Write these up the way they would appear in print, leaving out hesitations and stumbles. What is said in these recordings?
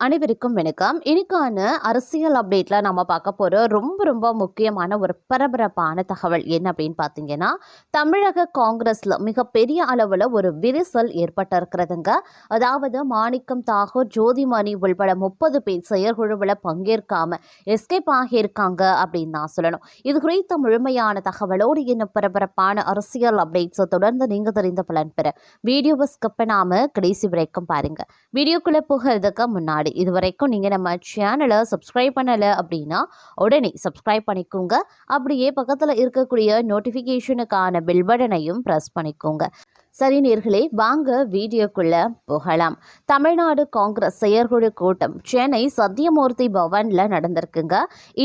அனைவருக்கும் வணக்கம். இன்னைக்கான அரசியல் அப்டேட்ல நம்ம பார்க்க போற ரொம்ப முக்கியமான ஒரு பரபரப்பான தகவல் என்ன அப்படின்னு பார்த்தீங்கன்னா, தமிழக காங்கிரஸ்ல மிகப்பெரிய அளவுல ஒரு விரிசல் ஏற்பட்டிருக்கிறதுங்க. அதாவது மாணிக்கம் தாகூர், ஜோதிமணி உள்பட 30 பேர் செயற்குழுவில் பங்கேற்காம எஸ்கேப் ஆகியிருக்காங்க அப்படின்னு தான் சொல்லணும். இது குறித்த முழுமையான தகவலோடு இன்னும் பரபரப்பான அரசியல் அப்டேட்ஸை தொடர்ந்து நீங்க தெரிந்த பலன் பெற வீடியோவை ஸ்கிப் பண்ணாம கடைசி வரைக்கும் பாருங்க. வீடியோக்குள்ள போகிறதுக்கு முன்னாடி இதுவரைக்கும் நீங்க நம்ம சேனலை சப்ஸ்கிரைப் பண்ணல அப்படின்னா உடனே சப்ஸ்கிரைப் பண்ணிக்கோங்க. அப்படியே பக்கத்துல இருக்கக்கூடிய நோட்டிபிகேஷனுக்கான பெல் பட்டனையும் பிரஸ் பண்ணிக்கோங்க. சரி நேர்களே, வாங்க வீடியோக்குள்ள போகலாம். தமிழ்நாடு காங்கிரஸ் செயற்குழு கூட்டம் சென்னை சத்தியமூர்த்தி பவன்ல நடந்திருக்குங்க.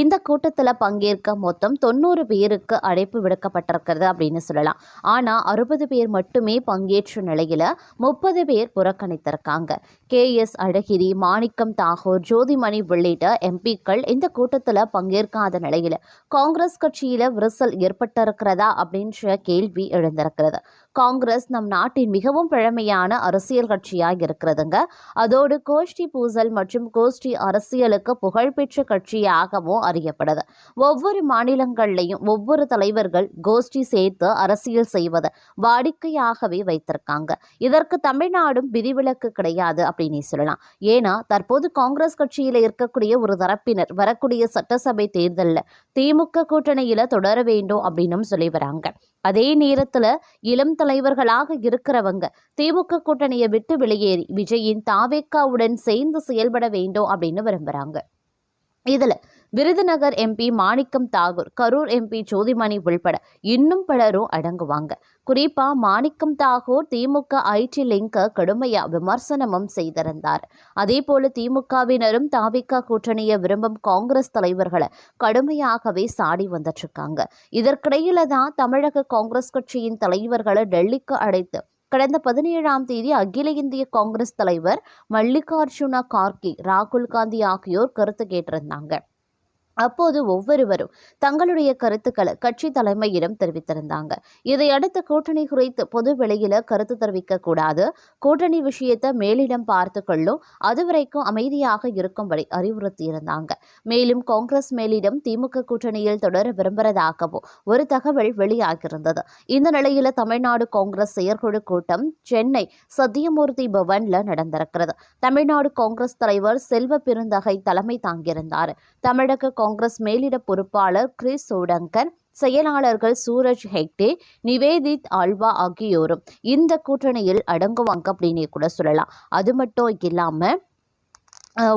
இந்த கூட்டத்தில் பங்கேற்க மொத்தம் 90 பேருக்கு அழைப்பு விடுக்கப்பட்டிருக்கிறது அப்படின்னு சொல்லலாம். ஆனா 60 பேர் மட்டுமே பங்கேற்ற நிலையில 30 பேர் புறக்கணித்திருக்காங்க. KS அழகிரி, மாணிக்கம் தாகூர், ஜோதிமணி உள்ளிட்ட எம்பிக்கள் இந்த கூட்டத்தில் பங்கேற்காத நிலையில காங்கிரஸ் கட்சியில விரிசல் ஏற்பட்டிருக்கிறதா அப்படின்ற கேள்வி எழுந்திருக்கிறது. காங்கிரஸ் நம் நாட்டின் மிகவும் பழமையான அரசியல் கட்சியாக இருக்கிறதுங்க. அதோடு கோஷ்டி பூசல் மற்றும் கோஷ்டி அரசியலுக்கு புகழ்பெற்ற கட்சியாகவும் அறியப்படுது. ஒவ்வொரு மாநிலங்கள்லையும் ஒவ்வொரு தலைவர்கள் கோஷ்டி சேர்த்து அரசியல் செய்வதை வாடிக்கையாகவே வைத்திருக்காங்க. இதற்கு தமிழ்நாடும் விதிவிலக்கு கிடையாது அப்படின்னு சொல்லலாம். ஏன்னா தற்போது காங்கிரஸ் கட்சியில இருக்கக்கூடிய ஒரு தரப்பினர் வரக்கூடிய சட்டசபை தேர்தலில் திமுக கூட்டணியில தொடர வேண்டும் அப்படின்னு சொல்லி வராங்க. அதே நேரத்துல இளம் தலைவர்களாக இருக்கிறவங்க திமுக கூட்டணியை விட்டு வெளியேறி விஜயின் தாவேக்காவுடன் சேர்ந்து செயல்பட வேண்டும் அப்படின்னு விரும்புறாங்க. இதுல விருதுநகர் MP மாணிக்கம் தாகூர், கரூர் MP ஜோதிமணி உள்பட இன்னும் பலரும் அடங்குவாங்க. குறிப்பா மாணிக்கம் தாகூர் திமுக IT லிங்க கடுமையா விமர்சனமும் செய்திருந்தார். அதே போல திமுகவினரும் தாவிக கூட்டணியை விரும்பும் காங்கிரஸ் தலைவர்களை கடுமையாகவே சாடி வந்துட்டு இருக்காங்க. இதற்கிடையில தான் தமிழக காங்கிரஸ் கட்சியின் தலைவர்களை டெல்லிக்கு அழைத்து கடந்த 17ஆம் தேதி அகில இந்திய காங்கிரஸ் தலைவர் மல்லிகார்ஜுன கார்கே, ராகுல் காந்தி ஆகியோர் கருத்து கேட்டிருந்தாங்க. அப்போது ஒவ்வொருவரும் தங்களுடைய கருத்துக்களை கட்சி தலைமையிடம் தெரிவித்திருந்தாங்க. இதையடுத்து கூட்டணி குறித்து பொது வெளியில கருத்து தெரிவிக்க கூடாது, கூட்டணி விஷயத்தை மேலிடம் பார்த்து கொள்ளும், அதுவரைக்கும் அமைதியாக இருக்கும்படி அறிவுறுத்தியிருந்தாங்க. மேலும் காங்கிரஸ் மேலிடம் திமுக கூட்டணியில் தொடர விரும்புவதாகவும் ஒரு தகவல் வெளியாகியிருந்தது. இந்த நிலையில தமிழ்நாடு காங்கிரஸ் செயற்குழு கூட்டம் சென்னை சத்தியமூர்த்தி பவன்ல நடந்திருக்கிறது. தமிழ்நாடு காங்கிரஸ் தலைவர் செல்வ பெருந்தகை தலைமை தாங்கியிருந்தார். தமிழக காங்கிரஸ் மேலிட பொறுப்பாளர் கிறிஸ் சோடங்கர், செயலாளர்கள் சூரஜ் ஹெக்டே, நிவேதித் ஆல்வா ஆகியோரும் இந்த கூட்டணியில் அடங்குவாங்க அப்படின்னு கூட சொல்லலாம். அது மட்டும் இல்லாம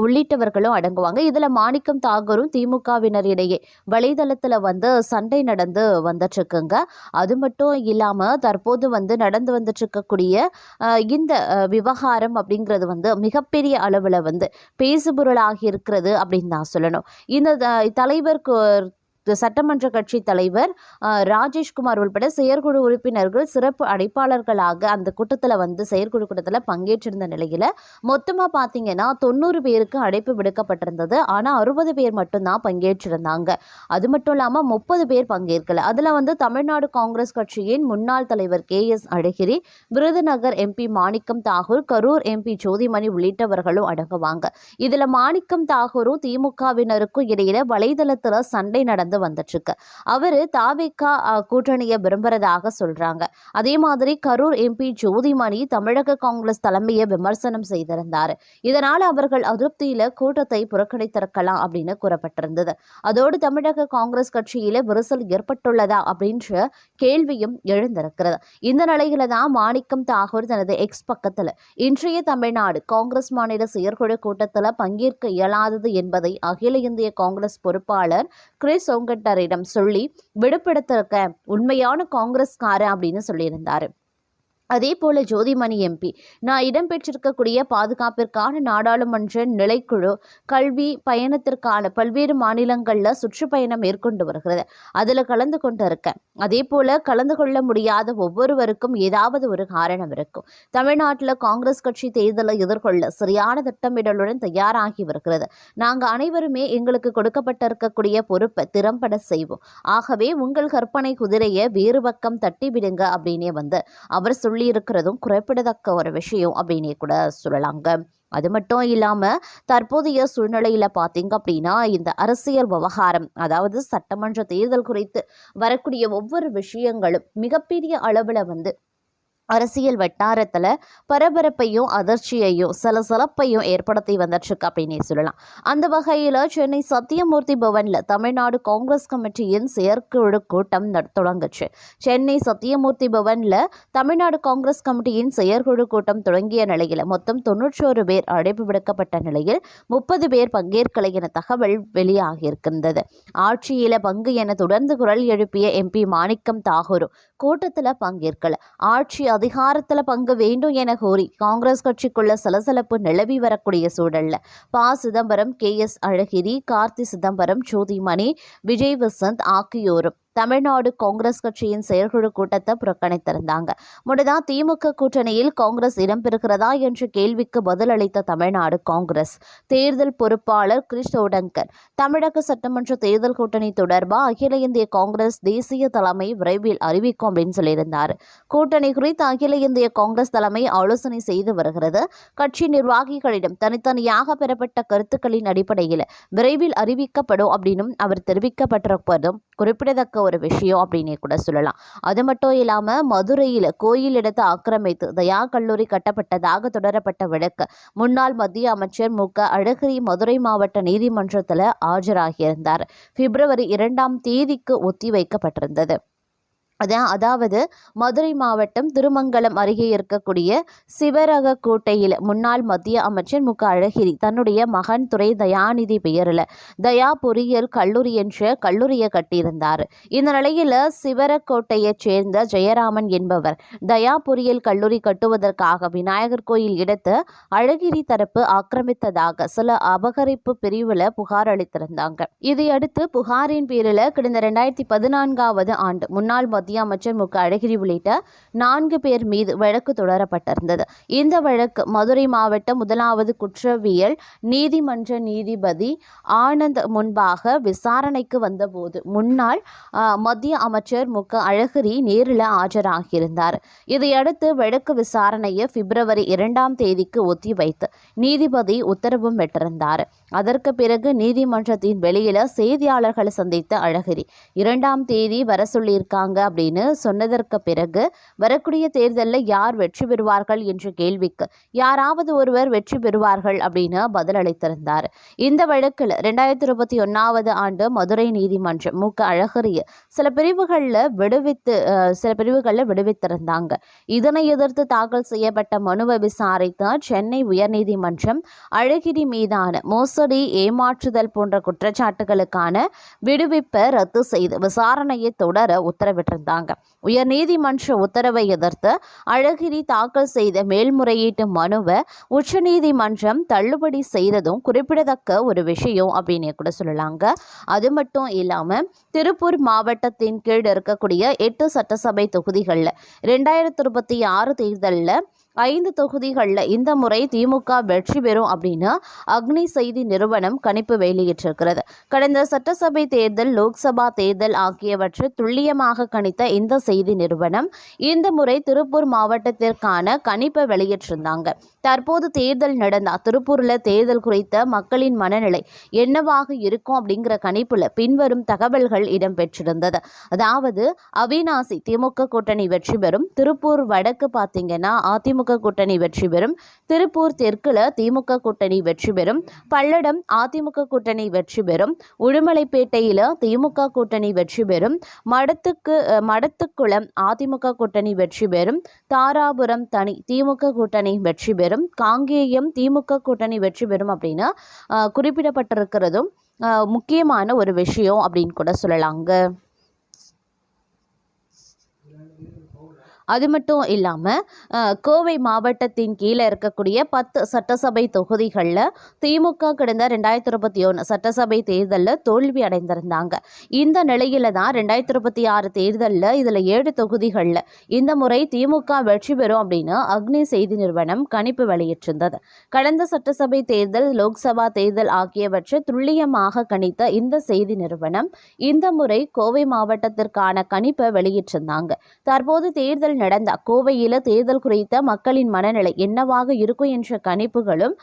உள்ளிட்டவர்களும் அடங்குவாங்க. இதுல மாணிக்கம் தாகூரும் திமுகவினரிடையே வலைதளத்துல சண்டை நடந்து வந்துட்டு இருக்குங்க. அது மட்டும் இல்லாம தற்போது நடந்து வந்துட்டு இருக்கக்கூடிய இந்த விவகாரம் அப்படிங்கிறது மிகப்பெரிய அளவுல பேசுபொருளாகி இருக்கிறது அப்படின்னு தான் சொல்லணும். இந்த தலைவர் சட்டமன்ற கட்சி தலைவர் ராஜேஷ்குமார் உள்பட செயற்குழு உறுப்பினர்கள் சிறப்பு அழைப்பாளர்களாக அந்த கூட்டத்தில் செயற்குழு கூட்டத்தில் பங்கேற்றிருந்த நிலையில் மொத்தமாக பார்த்தீங்கன்னா 90 பேருக்கு அழைப்பு விடுக்கப்பட்டிருந்தது. ஆனால் 60 பேர் மட்டும்தான் பங்கேற்றிருந்தாங்க. அது மட்டும் இல்லாமல் 30 பேர் பங்கேற்கல. அதில் தமிழ்நாடு காங்கிரஸ் கட்சியின் முன்னாள் தலைவர் KS அழகிரி, விருதுநகர் MP மாணிக்கம் தாகூர், கரூர் MP ஜோதிமணி உள்ளிட்டவர்களும் அடங்குவாங்க. இதில் மாணிக்கம் தாகூரும் திமுகவினருக்கும் இடையில வலைதளத்தில் சண்டை நடந்து வந்துட்டு இருக்கு. அவரு தாவேகா கூட்டணியை விரும்புறதாக சொல்றாங்க. அதே மாதிரி கரூர் MP ஜோதிமணி தமிழக காங்கிரஸ் தலைமையை விமர்சனம் செய்திருந்தார். இதனால் அவர்கள் அதிருப்தியில கூட்டத்தை புறக்கணித்திருக்கலாம் அப்படின்னு கூறப்பட்டிருந்தது. அதோடு தமிழக காங்கிரஸ் கட்சியில விரிசல் ஏற்பட்டுள்ளதா அப்படின்ற கேள்வியும் எழுந்திருக்கிறது. இந்த நிலையில தான் மாணிக்கம் தாகூர் தனது எக்ஸ் பக்கத்துல இன்றைய தமிழ்நாடு காங்கிரஸ் மாநில செயற்குழு கூட்டத்தில் பங்கேற்க இயலாதது என்பதை அகில இந்திய காங்கிரஸ் பொறுப்பாளர் கிறிஸ் சோங்கட்டரிடம் சொல்லி விடுபடுத்திருக்க உண்மையான காங்கிரஸ்காரன் அப்படின்னு சொல்லியிருந்தாரு. அதே போல ஜோதிமணி MP, நான் இடம்பெற்றிருக்கக்கூடிய பாதுகாப்பிற்கான நாடாளுமன்ற நிலைக்குழு கல்வி பயணத்திற்கான பல்வேறு மாநிலங்களில் சுற்றுப்பயணம் மேற்கொண்டு வருகிறது. அதில் கலந்து கொண்டு இருக்கேன். அதே போல கலந்து கொள்ள முடியாத ஒவ்வொருவருக்கும் ஏதாவது ஒரு காரணம் இருக்கும். தமிழ்நாட்டில் காங்கிரஸ் கட்சி தேர்தலை எதிர்கொள்ள சரியான திட்டமிடலுடன் தயாராகி வருகிறது. நாங்கள் அனைவருமே எங்களுக்கு கொடுக்கப்பட்டிருக்கக்கூடிய பொறுப்பை திறம்பட செய்வோம். ஆகவே உங்கள் கற்பனை குதிரையை வேறு பக்கம் தட்டி விடுங்க அப்படின்னே அவர் சொல்லி இருக்கிறதும் குறிப்பிடத்தக்க ஒரு விஷயம் அப்படின்னே கூட சொல்லலாங்க. அது மட்டும் இல்லாமல் தற்போதைய சூழ்நிலையில் பார்த்தீங்க அப்படின்னா இந்த அரசியல் விவகாரம், அதாவது சட்டமன்ற தேர்தல் குறித்து வரக்கூடிய ஒவ்வொரு விஷயங்களும் மிகப்பெரிய அளவில் அரசியல் வட்டாரத்தில் பரபரப்பையும் அதிர்ச்சியையும் சலசலப்பையும் ஏற்படுத்தி வந்துட்டுருக்கு அப்படின்னே சொல்லலாம். அந்த வகையில் சென்னை சத்தியமூர்த்தி பவனில் தமிழ்நாடு காங்கிரஸ் கமிட்டியின் செயற்குழு கூட்டம் தொடங்குச்சு. சென்னை சத்தியமூர்த்தி பவனில் தமிழ்நாடு காங்கிரஸ் கமிட்டியின் செயற்குழு கூட்டம் தொடங்கிய நிலையில் மொத்தம் 91 பேர் அழைப்பு விடுக்கப்பட்ட நிலையில் 30 பேர் பங்கேற்கலை என தகவல் வெளியாகியிருக்கின்றது. ஆட்சியில பங்கு என தொடர்ந்து குரல் எழுப்பிய MP மாணிக்கம் தாகூரும் கூட்டத்தில் பங்கேற்கல. ஆட்சி அதிகாரத்தில் பங்கு வேண்டும் என கோரி காங்கிரஸ் கட்சிக்குள்ள சலசலப்பு நிலவி வரக்கூடிய சூழல்ல சிதம்பரம், KS அழகிரி, கார்த்தி சிதம்பரம், ஜோதிமணி, விஜய் வசந்த் ஆகியோரும் தமிழ்நாடு காங்கிரஸ் கட்சியின் செயற்குழு கூட்டத்தை புறக்கணித்திருந்தாங்க. முன்னதாக திமுக கூட்டணியில் காங்கிரஸ் இடம்பெறுகிறதா என்ற கேள்விக்கு பதிலளித்த தமிழ்நாடு காங்கிரஸ் தேர்தல் பொறுப்பாளர் கிரிஷ் ஓடங்கர், தமிழக சட்டமன்ற தேர்தல் கூட்டணி தொடர்பாக அகில இந்திய காங்கிரஸ் தேசிய தலைமை விரைவில் அறிவிக்கும் அப்படின்னு சொல்லியிருந்தார். கூட்டணி குறித்து அகில இந்திய காங்கிரஸ் தலைமை ஆலோசனை செய்து வருகிறது. கட்சி நிர்வாகிகளிடம் தனித்தனியாக பெறப்பட்ட கருத்துக்களின் அடிப்படையில் விரைவில் அறிவிக்கப்படும் அப்படின்னு அவர் தெரிவிக்கப்பட்டிருப்பதும் குறிப்பிடத்தக்க ஒரு விஷயம் அப்படின்னே கூட சொல்லலாம். அது மட்டும் இல்லாம மதுரையில் கோயில் இடத்தை ஆக்கிரமித்து தயா கல்லூரி கட்டப்பட்டதாக தொடரப்பட்ட வழக்கு முன்னாள் மத்திய அமைச்சர் MK அழகிரி மதுரை மாவட்ட நீதிமன்றத்தில் ஆஜராகியிருந்தார். February 2 ஒத்திவைக்கப்பட்டிருந்தது. அதாவது மதுரை மாவட்டம் திருமங்கலம் அருகே இருக்கக்கூடிய சிவரக கோட்டையில் முன்னாள் மத்திய அமைச்சர் MK அழகிரி தன்னுடைய மகன் துரை தயாநிதி பெயரில் தயா பொறியியல் கல்லூரி என்ற கல்லூரியை கட்டியிருந்தார். இந்த நிலையில் சிவரக்கோட்டையைச் சேர்ந்த ஜெயராமன் என்பவர் தயா பொறியியல் கல்லூரி கட்டுவதற்காக விநாயகர் கோயில் இடத்தை அழகிரி தரப்பு ஆக்கிரமித்ததாக சில அபகரிப்பு பிரிவில் புகார் அளித்திருந்தாங்க. இதையடுத்து புகாரின் பேரில் கடந்த 2014 ஆண்டு முன்னாள் மத்திய அமைச்சர் MK அழகிரி உள்ளிட்ட 4 பேர் மீது வழக்கு தொடரப்பட்டிருந்தது. இந்த வழக்கு மதுரை மாவட்ட 1வது குற்றவியல் நீதிமன்ற நீதிபதி ஆனந்த் முன்பாக விசாரணைக்கு வந்தபோது முன்னாள் மத்திய அமைச்சர் MK அழகிரி நேரில் ஆஜராகியிருந்தார். இதையடுத்து வழக்கு விசாரணையை February 2 ஒத்திவைத்து நீதிபதி உத்தரவும் பெற்றிருந்தார். அதற்கு பிறகு நீதிமன்றத்தின் வெளியில செய்தியாளர்களை சந்தித்த அழகிரி 2 வர சொல்லியிருக்காங்க அப்படின்னு சொன்னதற்கு பிறகு வரக்கூடிய தேர்தலில் யார் வெற்றி பெறுவார்கள் என்ற கேள்விக்கு யாராவது ஒருவர் வெற்றி பெறுவார்கள் அப்படின்னு பதிலளித்திருந்தார். இந்த வழக்கில் 2021 ஆண்டு மதுரை நீதிமன்றம் MK அழகிரியை சில பிரிவுகளில் விடுவித்திருந்தாங்க. இதனை எதிர்த்து தாக்கல் செய்யப்பட்ட மனுவை விசாரித்த சென்னை உயர்நீதிமன்றம் அழகிரி மீதான மோசடி, ஏமாற்றுதல் போன்ற குற்றச்சாட்டுகளுக்கான விடுவிப்பை ரத்து செய்து விசாரணையை தொடர உத்தரவிட்டிருந்தாங்க. உயர்நீதிமன்ற உத்தரவை எதிர்த்து அழகிரி தாக்கல் செய்த மேல்முறையீட்டு மனுவை உச்சநீதிமன்றம் தள்ளுபடி செய்ததும் குறிப்பிடத்தக்க ஒரு விஷயம் அப்படின்னு கூட சொல்லலாங்க. அது மட்டும் இல்லாம திருப்பூர் மாவட்டத்தின் கீழ் இருக்கக்கூடிய 8 சட்டசபை தொகுதிகளில் 2026 தேர்தலில் 5 தொகுதிகளில் இந்த முறை திமுக வெற்றி பெறும் அப்படின்னு அக்னி செய்தி நிறுவனம் கணிப்பு வெளியிட்டிருக்கிறது. கடந்த சட்டசபை தேர்தல், லோக்சபா தேர்தல் ஆகியவற்றை துல்லியமாக கணித்த இந்த செய்தி நிறுவனம் இந்த முறை திருப்பூர் மாவட்டத்திற்கான கணிப்பை வெளியிட்டிருந்தாங்க. தற்போது தேர்தல் நடந்தா திருப்பூரில் தேர்தல் குறித்த மக்களின் மனநிலை என்னவாக இருக்கும் அப்படிங்கிற கணிப்புல பின்வரும் தகவல்கள் இடம்பெற்றிருந்தது. அதாவது அவிநாசி திமுக கூட்டணி வெற்றி பெறும், திருப்பூர் வடக்கு பார்த்தீங்கன்னா அதிமுக கூட்டணி வெற்றி பெறும், திருப்பூர் தெற்குல திமுக கூட்டணி வெற்றி பெறும், பல்லடம் அதிமுக கூட்டணி வெற்றி பெறும், உடுமலைப்பேட்டையில திமுக கூட்டணி வெற்றி பெறும், மடத்துக்குளம் அதிமுக கூட்டணி வெற்றி பெறும், தாராபுரம் தனி திமுக கூட்டணி வெற்றி பெறும், காங்கேயம் திமுக கூட்டணி வெற்றி பெறும் அப்படின்னு குறிப்பிடப்பட்டிருக்கிறதும் முக்கியமான ஒரு விஷயம் அப்படின்னு கூட சொல்லலாங்க. அது மட்டும் இல்லாமல் கோவை மாவட்டத்தின் கீழே இருக்கக்கூடிய 10 சட்டசபை தொகுதிகளில் திமுக கடந்த 2021 சட்டசபை தேர்தலில் தோல்வி அடைந்திருந்தாங்க. இந்த நிலையில தான் 2026 தேர்தலில் இதில் 7 தொகுதிகளில் இந்த முறை திமுக வெற்றி பெறும் அப்படின்னு அக்னி செய்தி நிறுவனம் கணிப்பு வெளியிட்டிருந்தது. கடந்த சட்டசபை தேர்தல், லோக்சபா தேர்தல் ஆகியவற்றை துல்லியமாக கணித்த இந்த செய்தி நிறுவனம் இந்த முறை கோவை மாவட்டத்திற்கான கணிப்பை வெளியிட்டிருந்தாங்க. தற்போது தேர்தல் நடந்த கோவையில் தேர்தல் குறித்த மக்களின் மனநிலை என்னவாக இருக்கும் என்ற கணிப்புகளும்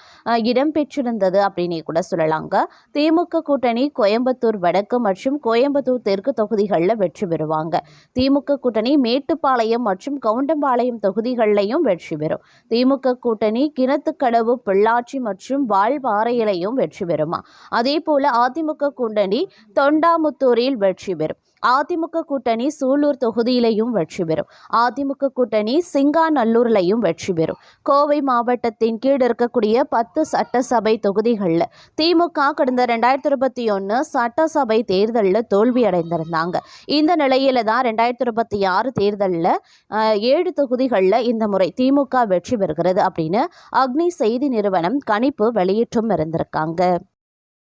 இடம்பெற்றிருந்தது அப்படின்னே கூட சொல்லலாங்க. திமுக கூட்டணி கோயம்புத்தூர் வடக்கு மற்றும் கோயம்புத்தூர் தெற்கு தொகுதிகளில் வெற்றி பெறுவாங்க. திமுக கூட்டணி மேட்டுப்பாளையம் மற்றும் கவுண்டம்பாளையம் தொகுதிகளிலையும் வெற்றி பெறும். திமுக கூட்டணி கிணத்துக்கடவு, பொள்ளாச்சி மற்றும் வால்பாறையிலையும் வெற்றி பெறுமா. அதே போல அதிமுக கூட்டணி தொண்டாமுத்தூரில் வெற்றி பெறும். அதிமுக கூட்டணி சூலூர் தொகுதியிலையும் வெற்றி பெறும். அதிமுக கூட்டணி சிங்காநல்லூர்லையும் வெற்றி பெறும். கோவை மாவட்டத்தின் கீழ் இருக்கக்கூடிய 10 சட்டசபை தொகுதிகளில் திமுக கடந்த 2021 சட்டசபை தேர்தலில் தோல்வி அடைந்திருந்தாங்க. இந்த நிலையில தான் 2026 தேர்தலில் 7 தொகுதிகளில் இந்த முறை திமுக வெற்றி பெறுகிறது அப்படின்னு அக்னி செய்தி நிறுவனம் கணிப்பு வெளியிட்டும் இருந்திருக்காங்க.